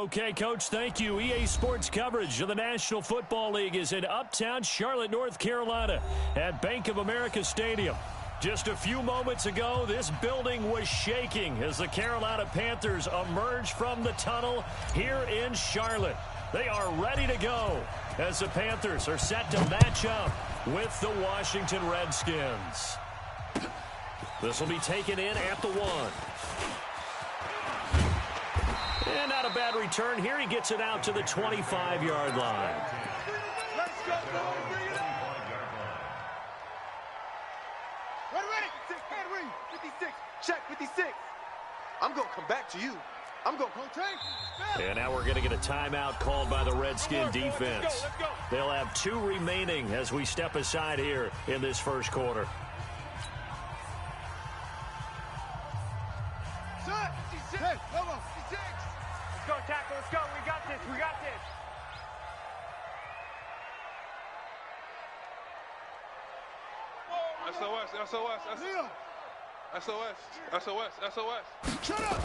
Okay, Coach, thank you. EA Sports coverage of the National Football League is in uptown Charlotte, North Carolina at Bank of America Stadium. Just a few moments ago, this building was shaking as the Carolina Panthers emerged from the tunnel here in Charlotte. They are ready to go as the Panthers are set to match up with the Washington Redskins. This will be taken in at the 1. And not a bad return here. He gets it out to the 25-yard line. Let's go, bring it up. Ready, 56, check, 56. I'm going to come back to you. I'm going to take. And now we're going to get a timeout called by the Redskin defense. Let's go. They'll have 2 remaining as we step aside here in this first quarter. Set, 56. Hey, come on, 56. Let's go, tackle. Let's go. We got this. SOS. Shut up.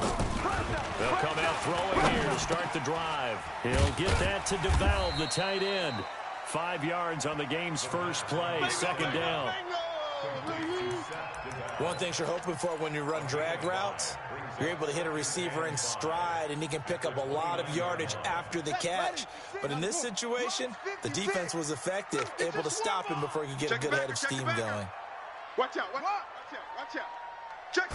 They'll come out throwing here to start the drive. He'll get that to DeValve, the tight end. 5 yards on the game's first play, second down. One thing you're hoping for when you run drag routes, you're able to hit a receiver in stride, and he can pick up a lot of yardage after the catch. But in this situation, the defense was effective, able to stop him before he could get a good head of steam going. Watch out. Check,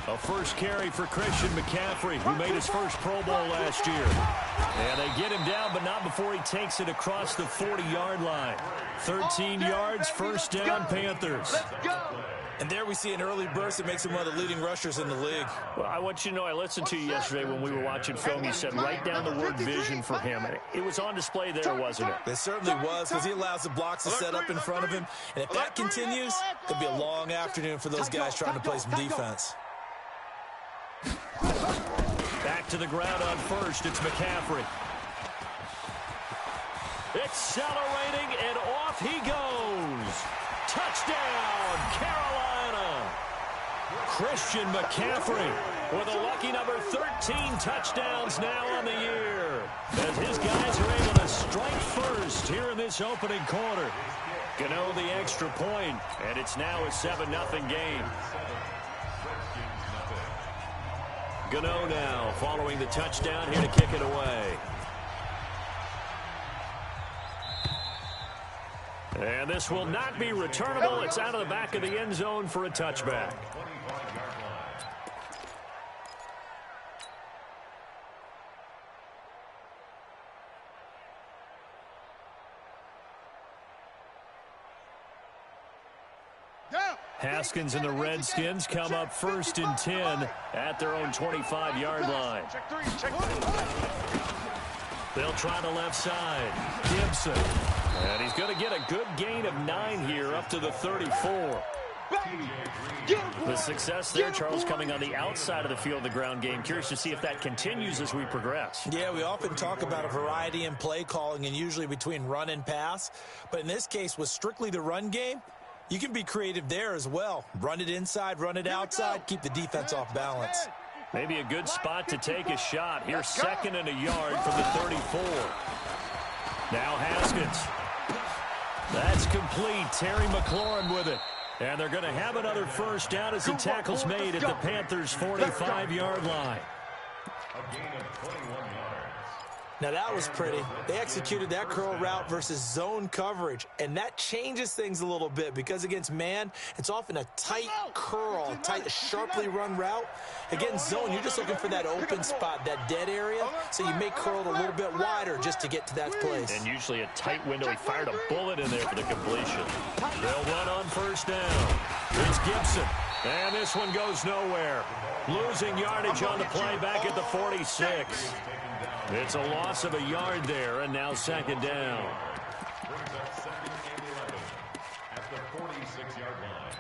A first carry for Christian McCaffrey, who made his first Pro Bowl last year. And they get him down, but not before he takes it across the 40-yard line. 13 yards, first down, Panthers. Let's go. And there we see an early burst that makes him one of the leading rushers in the league. Well, I want you to know, I listened to you yesterday when we were watching film. You said write down the word vision for him. It was on display there, wasn't it? It certainly was, because he allows the blocks to set up in front of him. And if that continues, it could be a long afternoon for those guys trying to play some defense. Back to the ground on first. It's McCaffrey. Accelerating, and off he goes. Touchdown, Carolina. Christian McCaffrey with a lucky number 13 touchdowns now on the year, as his guys are able to strike first here in this opening quarter. Gano the extra point, and it's now a 7-0 game. Gano now following the touchdown here to kick it away. And this will not be returnable. It's out of the back of the end zone for a touchback. Haskins and the Redskins come up 1st and 10 at their own 25-yard line. They'll try the left side. Gibson. And he's going to get a good gain of 9 here up to the 34. The success there, Charles, coming on the outside of the field, the ground game. Curious to see if that continues as we progress. Yeah, we often talk about a variety in play calling and usually between run and pass. But in this case, with strictly the run game, you can be creative there as well. Run it inside, run it outside, keep the defense off balance. Maybe a good spot to take a shot. Here's 2nd and a yard from the 34. Now Haskins. That's complete. Terry McLaurin with it. And they're going to have another first down as the tackle's made at the Panthers' 45-yard line. A gain of 21 yards. Now that was pretty. They executed that curl route versus zone coverage, and that changes things a little bit because against man, it's often a tight curl, tight, sharply run route. Against zone, you're just looking for that open spot, that dead area, so you may curl it a little bit wider just to get to that place. And usually a tight window. He fired a bullet in there for the completion. They'll run on first down. Here's Gibson. And this one goes nowhere. Losing yardage on the play back at the 46. It's a loss of a yard there, and now 2nd down. Brings up 2nd and 11 at the 46-yard line.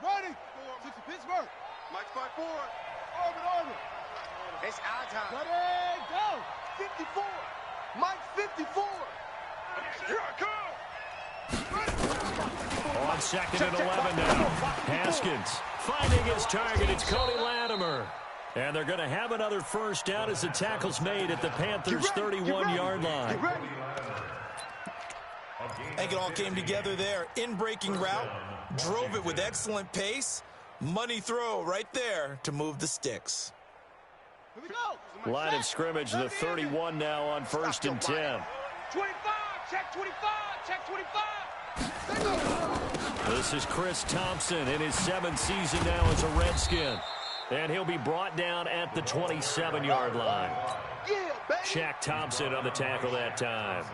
Ready. Six of Pittsburgh. Mike's by 4. Orbit. It's our time. Ready, go. 54. Mike 54. Here I come. On second and 11 now. Haskins finding his target. It's Cody Latimer. And they're going to have another first down as the tackle's made at the Panthers' 31-yard line. I think it all came together there. In-breaking route, drove it with excellent pace. Money throw right there to move the sticks. Here we go. Line of scrimmage, the 31 now on 1st and 10. 25, check 25, check 25. This is Chris Thompson in his 7th season now as a Redskin. And he'll be brought down at the 27-yard line. Shaq Thompson on the tackle that time.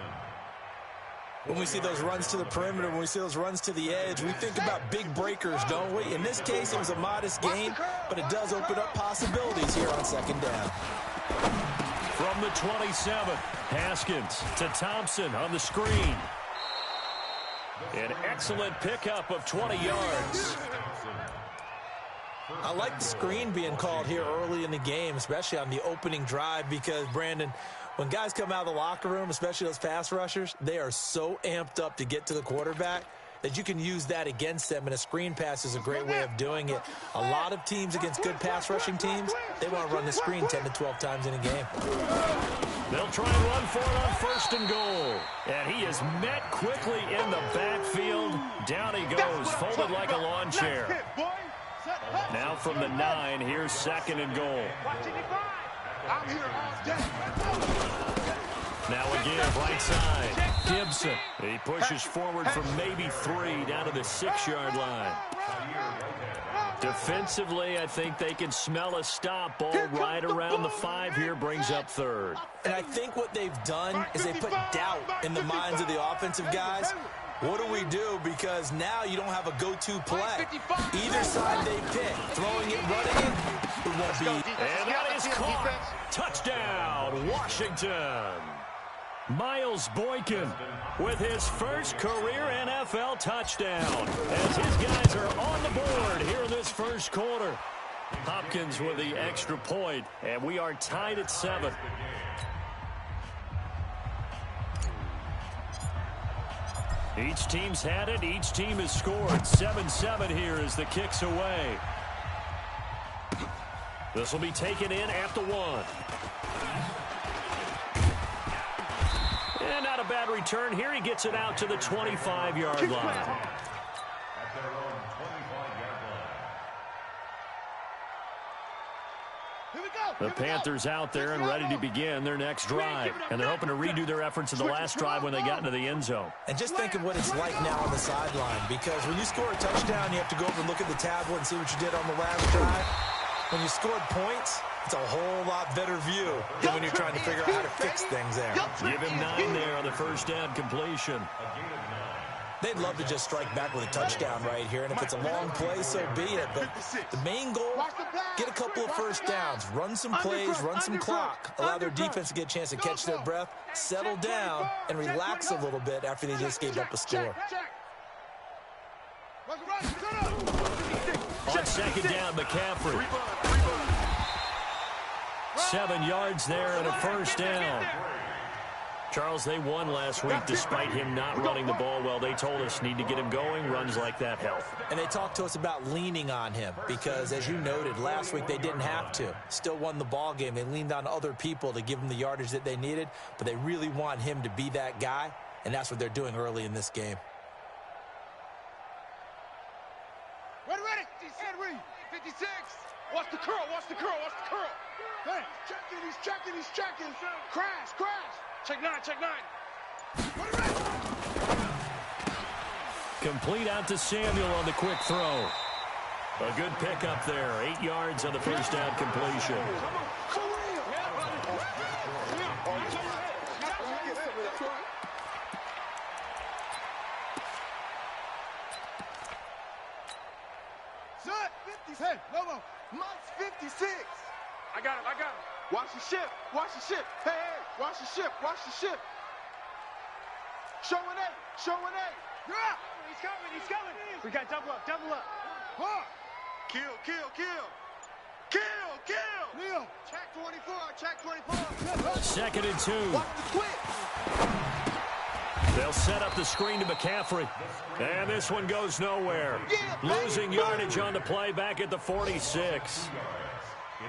When we see those runs to the perimeter, when we see those runs to the edge, we think about big breakers, don't we? In this case, it was a modest gain, but it does open up possibilities here on 2nd down. From the 27, Haskins to Thompson on the screen. An excellent pickup of 20 yards. I like the screen being called here early in the game, especially on the opening drive, because, Brandon, when guys come out of the locker room, especially those pass rushers, they are so amped up to get to the quarterback that you can use that against them, and a screen pass is a great way of doing it. A lot of teams against good pass rushing teams, they want to run the screen 10 to 12 times in a game. They'll try and run for it on 1st and goal. And he is met quickly in the backfield. Down he goes, folded like a lawn chair. Now from the 9, here's 2nd and goal. I'm here all day. Now again, right side, Gibson. He pushes forward from maybe 3 down to the 6-yard line. Defensively, I think they can smell a stop. Ball right around the 5 here, brings up 3rd. And I think what they've done is they put doubt in the minds of the offensive guys. What do we do? Because now you don't have a go-to play. Either side they pick, throwing it, running it won't be. And that is caught. Touchdown, Washington. Miles Boykin with his first career NFL touchdown as his guys are on the board here in this first quarter. Hopkins with the extra point, and we are tied at 7. Each team's had it. Each team has scored. 7-7 here as the kick's away. This will be taken in at the 1. And not a bad return here. He gets it out to the 25-yard line. The Panthers out there and ready to begin their next drive. And they're hoping to redo their efforts in the last drive when they got into the end zone. And just think of what it's like now on the sideline, because when you score a touchdown, you have to go over and look at the tablet and see what you did on the last drive. When you scored points, it's a whole lot better view than when you're trying to figure out how to fix things there. Give him 9 there on the first down completion. They'd love to just strike back with a touchdown right here, and if it's a long play, so be it. But the main goal, get a couple of first downs, run some plays, run some clock, allow their defense to get a chance to catch their breath, settle down, and relax a little bit after they just gave up a score. On second down, McCaffrey. 7 yards there and a first down. Charles, they won last week despite him not running the ball well. They told us need to get him going. Runs like that help. And they talked to us about leaning on him because, as you noted, last week they didn't have to. Still won the ball game. They leaned on other people to give them the yardage that they needed, but they really want him to be that guy, and that's what they're doing early in this game. Ready, ready. Henry, 56. Watch the curl, watch the curl, watch the curl. Hey, checking, he's checking, he's checking. Crash, crash. Check 9, check 9. Ready, ready. Complete out to Samuel on the quick throw. A good pickup there. 8 yards on the first down completion. Son, 56. No. Mike's 56. I got him, I got him. Watch the ship, watch the ship. Hey, hey, watch the ship, watch the ship. Showing A, showing A. Yeah. He's coming, he's coming. We got double up, double up. Huh. Kill, kill, kill. Kill, kill. Leo, check 24, check 24. 2nd and 2. Watch the twitch. They'll set up the screen to McCaffrey. And this one goes nowhere. Losing yardage on the play back at the 46.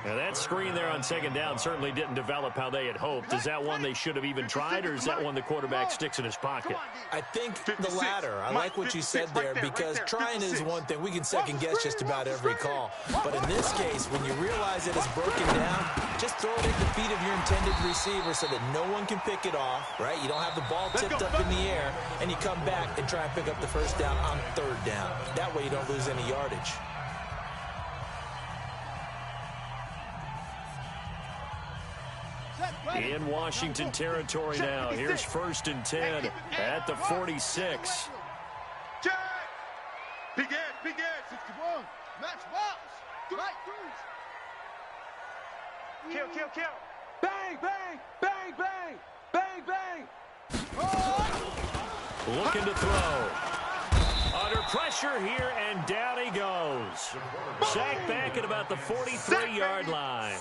Now that screen there on 2nd down certainly didn't develop how they had hoped. Is that one they should have even tried, or is that one the quarterback sticks in his pocket? I think the latter. I like what you said there, because trying is one thing. We can second-guess just about every call. But in this case, when you realize it is broken down, just throw it at the feet of your intended receiver so that no one can pick it off, right? You don't have the ball tipped up in the air, and you come back and try and pick up the 1st down on 3rd down. That way you don't lose any yardage. In Washington territory now. Here's 1st and 10 at the 46. Check. Big edge, big edge. 61. Match balls. Right. Kill, kill, kill. Bang, bang, bang, bang, bang, bang. Oh! Looking to throw. Under pressure here, and down he goes. Sacked back at about the 43-yard line.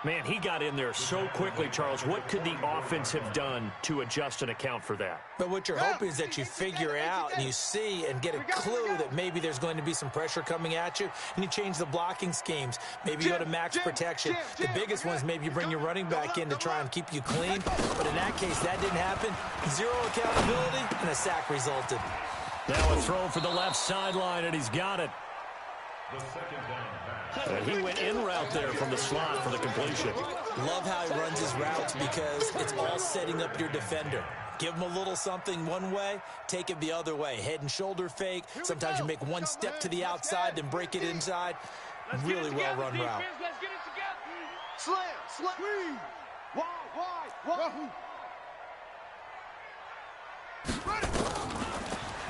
Man, he got in there so quickly, Charles. What could the offense have done to adjust and account for that? But what you're hoping is that you figure out and you see and get a clue that maybe there's going to be some pressure coming at you, and you change the blocking schemes. Maybe you go to max protection. The biggest one is maybe you bring your running back in to try and keep you clean. But in that case, that didn't happen. 0 accountability, and a sack resulted. Now a throw for the left sideline, and he's got it. The 2nd down pass. He went in route there from the slot for the completion. Love how he runs his routes, because it's all setting up your defender. Give him a little something one way, take it the other way. Head and shoulder fake. Sometimes you make one step to the outside, then break it inside. Really well-run route. Let's get it together. Slam, slam. Wide.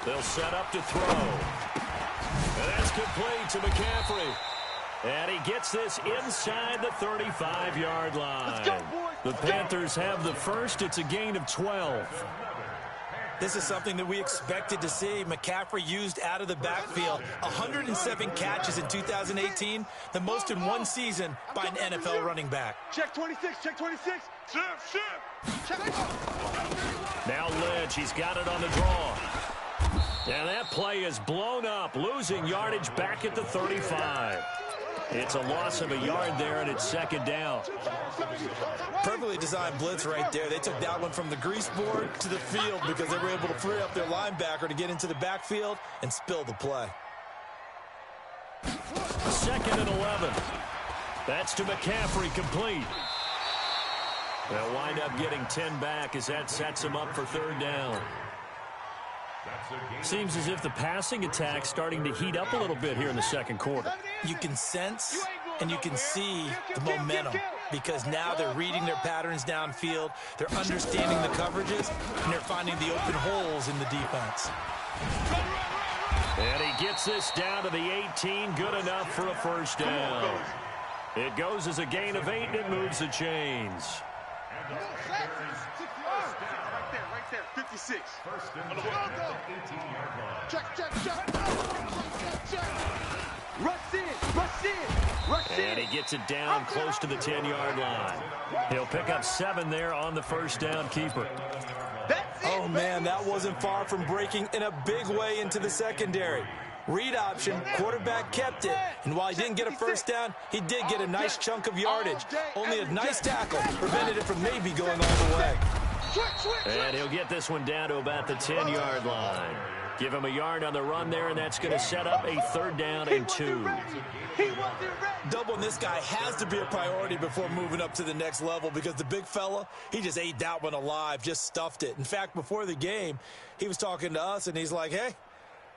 They'll set up to throw. And that's complete to McCaffrey. And he gets this inside the 35-yard line. The Panthers have the first. It's a gain of 12. This is something that we expected to see. McCaffrey used out of the backfield. 107 catches in 2018, the most in one season by an NFL running back. Check 26, check 26. Shift. Check. Now Lynch, he's got it on the draw. And that play is blown up, losing yardage back at the 35. It's a loss of a yard there, and it's 2nd down. Perfectly designed blitz right there. They took that one from the grease board to the field because they were able to free up their linebacker to get into the backfield and spill the play. 2nd and 11. That's to McCaffrey, complete. They'll wind up getting 10 back as that sets him up for 3rd down. Seems as if the passing attack's starting to heat up a little bit here in the 2nd quarter. You can sense and you can see the momentum, because now they're reading their patterns downfield, they're understanding the coverages, and they're finding the open holes in the defense. And he gets this down to the 18, good enough for a 1st down. It goes as a gain of 8, and it moves the chains. Right there, 56. First and 10 at the 18-yard line. Check. Rush in. And he gets it down close to the 10-yard line. He'll pick up 7 there on the 1st down keeper. Oh, man, that wasn't far from breaking in a big way into the secondary. Read option, quarterback kept it, and while he didn't get a 1st down, he did get a nice chunk of yardage. Only a nice tackle prevented it from maybe going all the way. And he'll get this one down to about the 10-yard line. Give him a yard on the run there, and that's going to set up a 3rd down and 2. Doubling this guy has to be a priority before moving up to the next level, because the big fella, he just ate that one alive, just stuffed it. In fact, before the game, he was talking to us, and he's like, hey,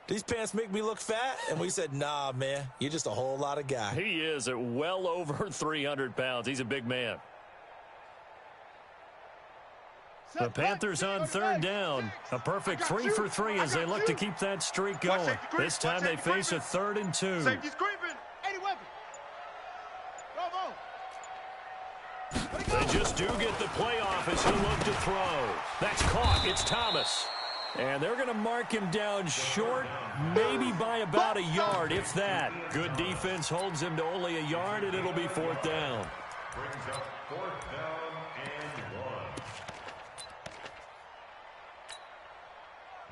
these pants make me look fat? And we said, nah, man, you're just a whole lot of guy. He is at well over 300 pounds. He's a big man. The Panthers on 3rd down. A perfect 3 for 3 as they look to keep that streak going. This time they face a 3rd and 2. Safety's creeping. 80 weapon. They just do get the playoff as he looked to throw. That's caught. It's Thomas. And they're going to mark him down short, maybe by about a yard, if that. Good defense holds him to only a yard, and it'll be 4th down. Brings up 4th down and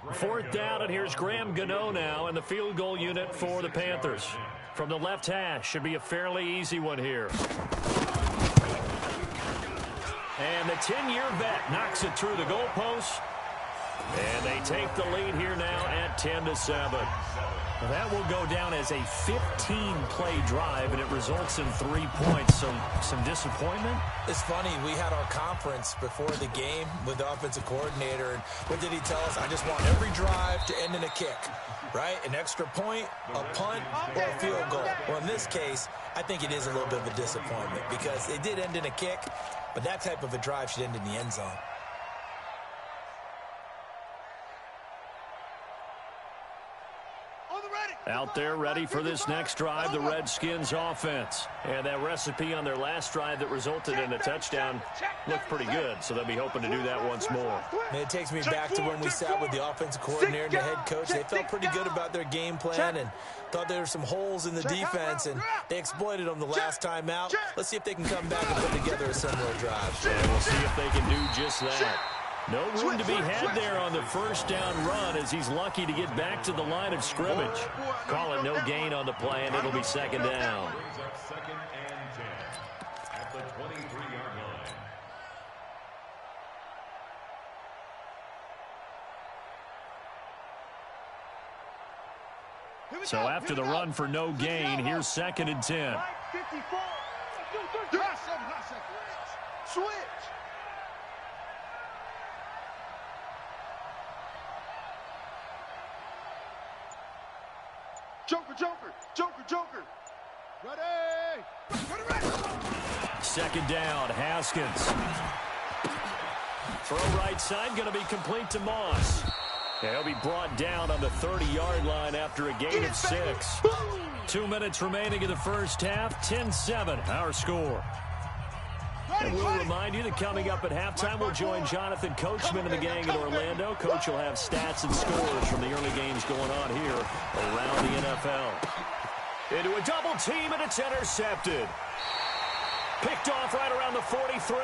1. 4th down, and here's Graham Gano now in the field goal unit for the Panthers. From the left hash, should be a fairly easy one here. And the 10-year vet knocks it through the goalpost. And they take the lead here now at 10-7. That will go down as a 15-play drive, and it results in 3 points. So some disappointment? It's funny. We had our conference before the game with the offensive coordinator, and what did he tell us? I just want every drive to end in a kick, right? An extra point, a punt, or a field goal. Well, in this case, I think it is a little bit of a disappointment because it did end in a kick, but that type of a drive should end in the end zone. Out there ready for this next drive, the Redskins offense. And that recipe on their last drive that resulted in a touchdown looked pretty good, so they'll be hoping to do that once more. And it takes me back to when we sat with the offensive coordinator and the head coach. They felt pretty good about their game plan and thought there were some holes in the defense, and they exploited them the last time out. Let's see if they can come back and put together a similar drive. And we'll see if they can do just that. No room to be had there on the first down run as he's lucky to get back to the line of scrimmage. Call it no gain on the play, and it'll be 2nd down. Brings up 2nd and 10 at the 23-yard line. So after the run for no gain, here's 2nd and 10. 54. Switch. Joker. Ready. 2nd down, Haskins. Throw right side, going to be complete to Moss. And he'll be brought down on the 30-yard line after a gain of 6. 2 minutes remaining in the first half, 10-7, our score. And we'll remind you that coming up at halftime, we'll join Jonathan Coachman and the gang in Orlando. Coach will have stats and scores from the early games going on here around the NFL. Into a double team, and it's intercepted. Picked off right around the 43.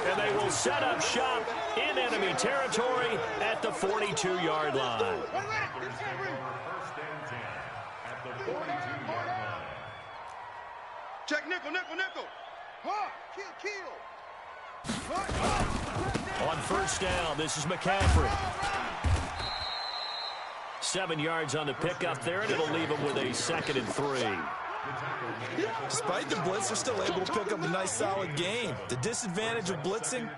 And they will set up shop in enemy territory at the 42-yard line. 1st and 10 at the 42-yard line. Check nickel. Kill. On first down, this is McCaffrey. 7 yards on the pickup there, and it'll leave him with a 2nd and 3. Despite the blitz, they're still able to pick up a nice, solid gain. The disadvantage of blitzing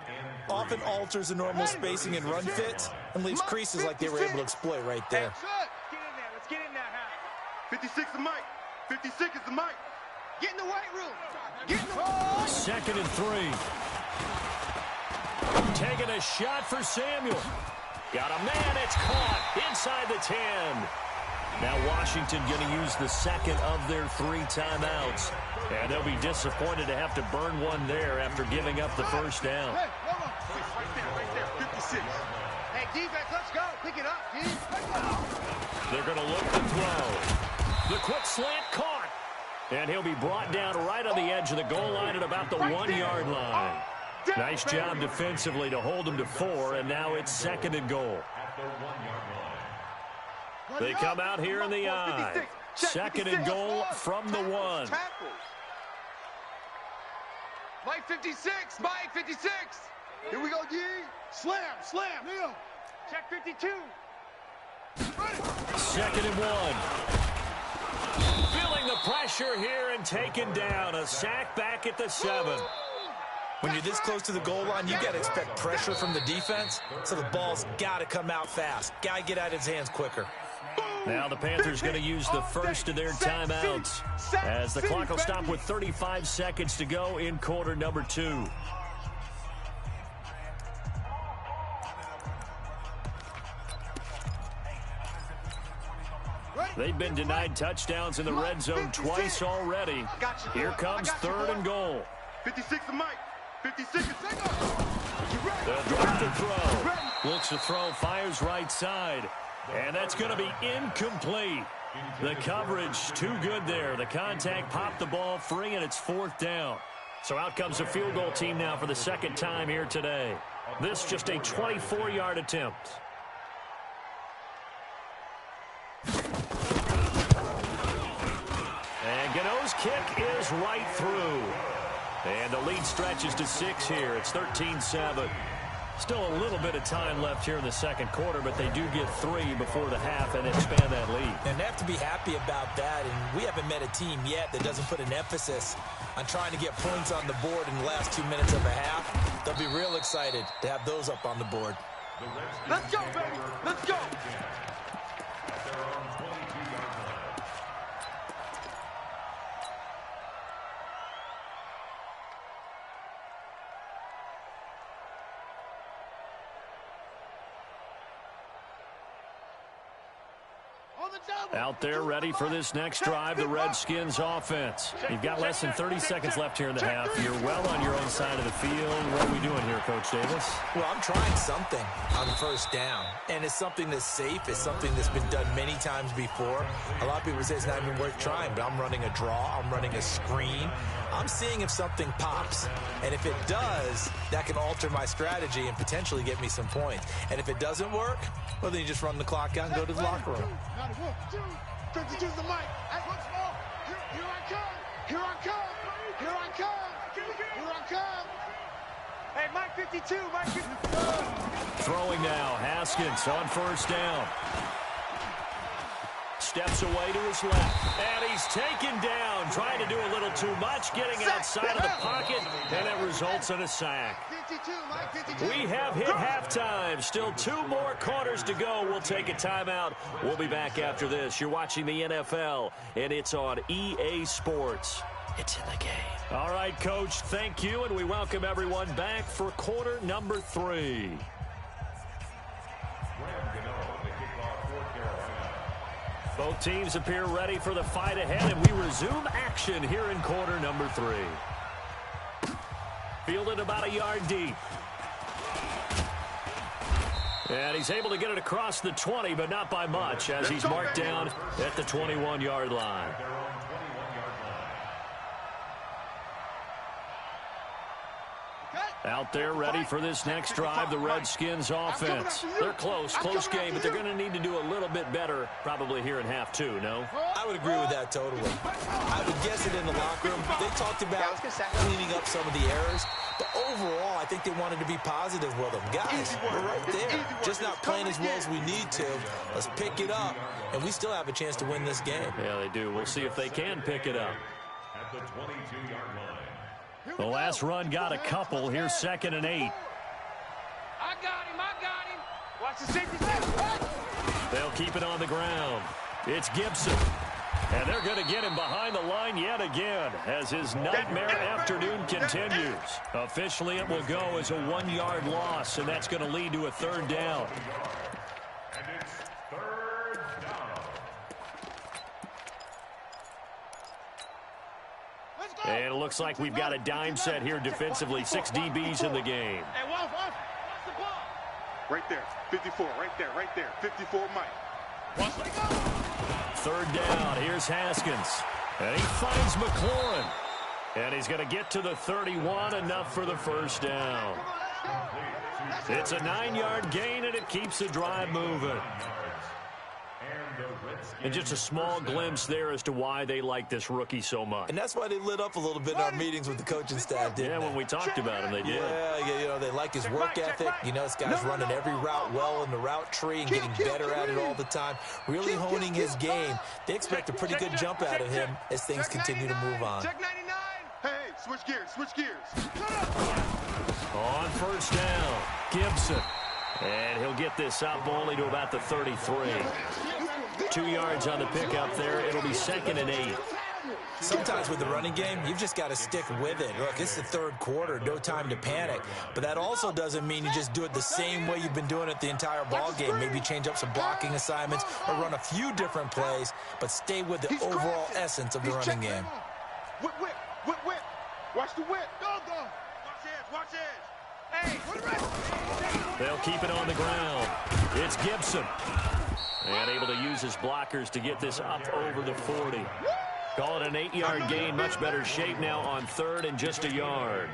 often alters the normal spacing and run fits and leaves creases like they were able to exploit right there. Let's get in there. 56 is Mike. 56 is the Mike. Get in the weight room. 2nd and 3. Taking a shot for Samuel. Got a man, it's caught inside the 10. Now Washington going to use the 2nd of their 3 timeouts. And they'll be disappointed to have to burn one there after giving up the first down. Hey, right there, 56. Hey, defense, let's go. Pick it up, dude. They're going to look to throw. The quick slant caught. And he'll be brought down right on the edge of the goal line at about the 1-yard line. Nice job defensively to hold him to 4, and now it's 2nd and goal. At the 1-yard line. They come out here in the I. 2nd and goal from the 1. Mike 56. Here we go, D. Slam. Leo. Check 52. 2nd and 1. Feeling the pressure here and taken down. A sack back at the 7. When you're this close to the goal line, you got to expect pressure from the defense, so the ball's got to come out fast. Got to get out of his hands quicker. Now the Panthers going to use the first of their timeouts as the clock will stop with 35 seconds to go in quarter number 2. They've been denied touchdowns in the red zone twice already. Here comes 3rd and goal. 56 to Mike. 56 is you ready? The drop to throw. Looks to throw, fires right side. And that's going to be incomplete. The coverage too good there. The contact popped the ball free, and it's 4th down. So out comes the field goal team now for the second time here today. This just a 24-yard attempt. And Gano's kick is right through. And the lead stretches to 6 here. It's 13-7. Still a little bit of time left here in the second quarter, but they do get 3 before the half and expand that lead. And they have to be happy about that, and we haven't met a team yet that doesn't put an emphasis on trying to get points on the board in the last 2 minutes of a half. They'll be real excited to have those up on the board. Let's go, baby. Let's go. Out there ready for this next drive, the Redskins offense. You've got less than 30 seconds left here in the half. You're well on your own side of the field. What are we doing here, Coach Davis? Well, I'm trying something on the first down, and it's something that's safe. It's something that's been done many times before. A lot of people say it's not even worth trying, but I'm running a draw. I'm running a screen. I'm seeing if something pops, and if it does, that can alter my strategy and potentially get me some points. And if it doesn't work, well, then you just run the clock out and go to the locker room. 52's the mic. Here I come. Here I come. Here I come. Here I come. Hey, Mike 52. Mike 52. Throwing now. Haskins on first down. Steps away to his left. And he's taken down. Trying to do a little too much. Getting outside of the pocket. And it results in a sack. 52, Mike 52. We have hit halftime. Still 2 more quarters to go. We'll take a timeout. We'll be back after this. You're watching the NFL, and it's on EA Sports. It's in the game. All right, Coach, thank you, and we welcome everyone back for quarter number 3. Both teams appear ready for the fight ahead, and we resume action here in quarter number 3. Fielded about a yard deep. And he's able to get it across the 20, but not by much, as he's marked down at the 21-yard line. Out there ready for this next drive, the Redskins offense. They're close game, but they're going to need to do a little bit better probably here in half 2, no? I would agree with that totally. I would guess it in the locker room. They talked about cleaning up some of the errors, but overall, I think they wanted to be positive with them. Guys, we're right there. Just not playing as well as we need to. Let's pick it up, and we still have a chance to win this game. Yeah, they do. We'll see if they can pick it up. At the 22-yard line. The last run got a couple. Here's 2nd and 8. I got him. Watch the safety. They'll keep it on the ground. It's Gibson. And they're going to get him behind the line yet again as his nightmare afternoon continues. Officially, it will go as a 1-yard loss, and that's going to lead to a 3rd down. And it's 3rd down. And it looks like we've got a dime set here defensively. 6 DBs in the game. Hey, watch the ball. Right there. 54. Right there. 54, Mike. Watch the ball. 3rd down. Here's Haskins. And he finds McLaurin. And he's going to get to the 31, enough for the 1st down. It's a 9-yard gain, and it keeps the drive moving. And just a small glimpse there as to why they like this rookie so much. And that's why they lit up a little bit in our meetings with the coaching staff, didn't they? When we talked about him, they did. Yeah, you know, they like his work ethic. You know, this guy's running every route well in the route tree and getting better at it all the time, really honing his game. They expect a pretty good jump out of him as things continue to move on. Check 99. Hey, switch gears. On 1st down, Gibson. And he'll get this up only to about the 33. 2 yards on the pickup there. It'll be 2nd and 8. Sometimes with the running game, you've just got to stick with it. Look, it's the 3rd quarter, no time to panic. But that also doesn't mean you just do it the same way you've been doing it the entire ball game. Maybe change up some blocking assignments or run a few different plays, but stay with the overall essence of the running game. Whip. Watch the whip. Go. Watch edge. They'll keep it on the ground. It's Gibson. And able to use his blockers to get this up over the 40. Call it an 8-yard gain. Much better shape now on third and just a yard.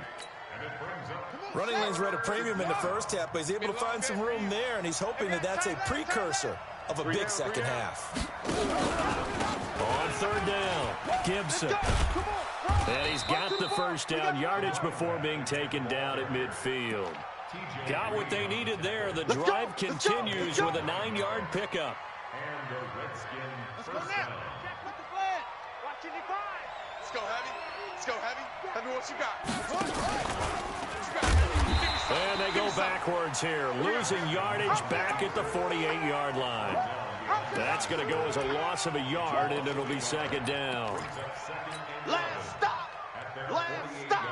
Running lanes were at a premium in the first half, but he's able to find some room there, and he's hoping that that's a precursor of a big second half. On third down, Gibson. And he's got the first down, yardage before being taken down at midfield. Got what they needed there. The drive continues with a 9-yard pickup. And the Redskin Let's go first now. down. Jack with the flag. Watch it, Let's go, Heavy. Let's go, Heavy. Heavy, what you got? What you got, Heavy? And they go backwards here, losing yardage back at the 48-yard line. That's going to go as a loss of a yard, and it'll be second down. Last stop. Last stop.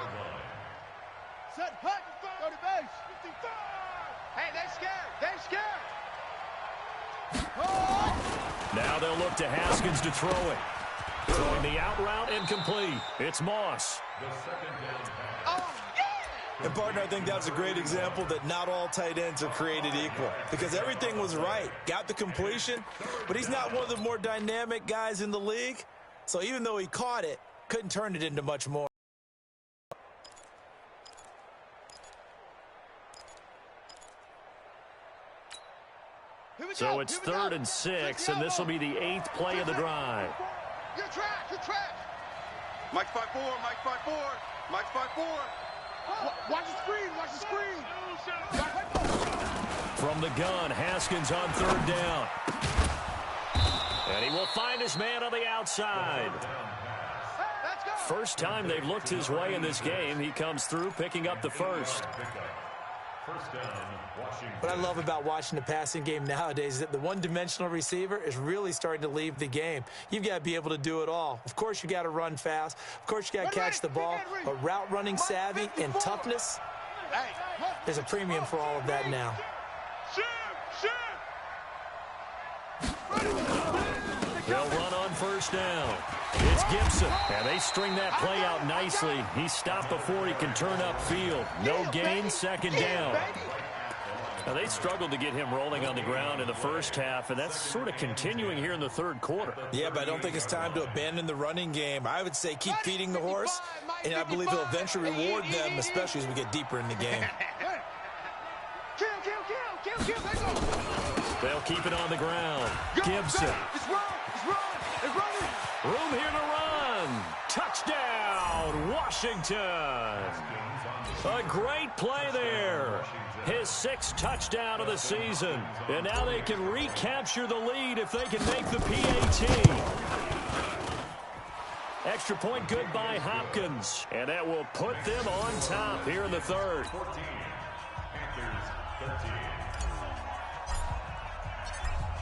Set, hut, go to base. 55. Hey, they scared. They scared. Now they'll look to Haskins to throw it. Throwing the out route incomplete. It's Moss. The second down pass. Oh, yeah. And, partner, I think that's a great example that not all tight ends are created equal, because everything was right. Got the completion, but he's not one of the more dynamic guys in the league. So even though he caught it, couldn't turn it into much more. So it's 3rd and 6, and this will be the 8th play of the drive. You're trash. You're trash. Mike 5-4. Mike 5-4. Mike 5-4. Watch the screen. Watch the screen. From the gun, Haskins on 3rd down. And he will find his man on the outside. Let's go. First time they've looked his way in this game. He comes through, picking up the first. First down, Washington. What I love about watching the passing game nowadays is that the one-dimensional receiver is really starting to leave the game. You've got to be able to do it all. Of course, you got to run fast. Of course, you got to catch the ball. But route running savvy and toughness, there's a premium for all of that now. They'll run on first down. It's Gibson, and they string that play out nicely. He's stopped before he can turn upfield. No gain, second down. Now, they struggled to get him rolling on the ground in the first half, and that's sort of continuing here in the third quarter. Yeah, but I don't think it's time to abandon the running game. I would say keep feeding the horse, and I believe he'll eventually reward them, especially as we get deeper in the game. Kill. Let's go. They'll keep it on the ground. Gibson. It's running. Room here to run. Touchdown, Washington. A great play there. His 6th touchdown of the season. And now they can recapture the lead if they can make the PAT. Extra point good by Hopkins. And that will put them on top here in the third. 14. Panthers 13.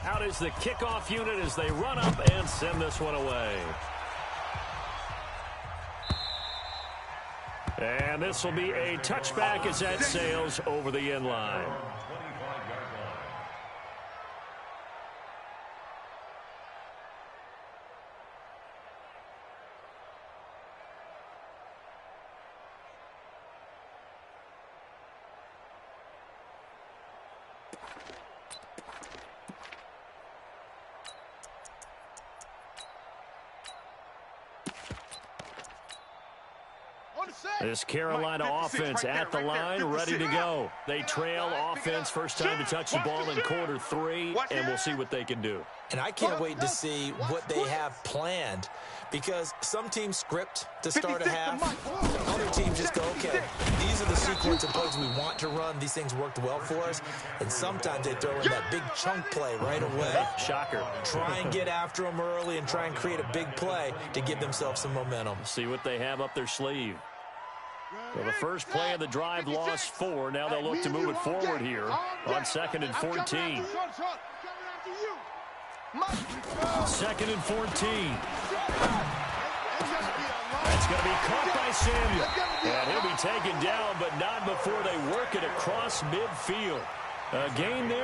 Out is the kickoff unit as they run up and send this one away. And this will be a touchback as that sails over the end line. 25-yard line. This Carolina offense at the line, ready to go. They trail offense, first time to touch the ball in quarter 3, and we'll see what they can do. And I can't wait to see what they have planned, because some teams script to start a half. Other teams just go, okay, these are the sequence of plays we want to run. These things worked well for us. And sometimes they throw in that big chunk play right away. Shocker. Try and get after them early and try and create a big play to give themselves some momentum. See what they have up their sleeve. Well, the first play of the drive lost 4. Now they'll look to move it forward here on 2nd and 14. 2nd and 14. That's going to be caught by Samuel. And he'll be taken down, but not before they work it across midfield. A gain there.